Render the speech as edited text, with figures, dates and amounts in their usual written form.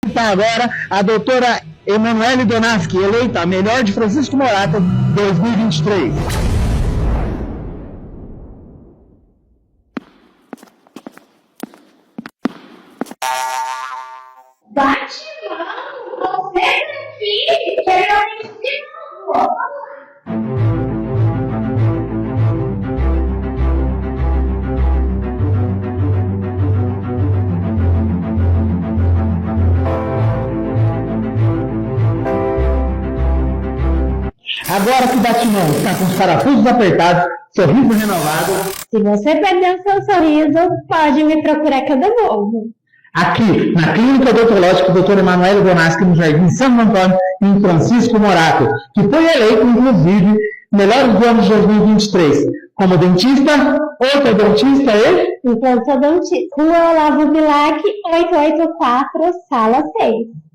Está agora a doutora Emanuele Donaschi, eleita a melhor de Francisco Morato 2023. Batimão, você daqui, quero de novo. Agora que o Batimão está com os parafusos apertados, sorriso renovado. Se você perdeu seu sorriso, pode me procurar que eu devolvo. Aqui, na Clínica Odontológica Dr. Emanuele Donaschi, no Jardim Santo Antônio, em Francisco Morato, que foi eleito, inclusive, melhor do ano de 2023, como dentista, ortodontista e Implantodontista. Rua Olavo Bilac, 884, sala 6.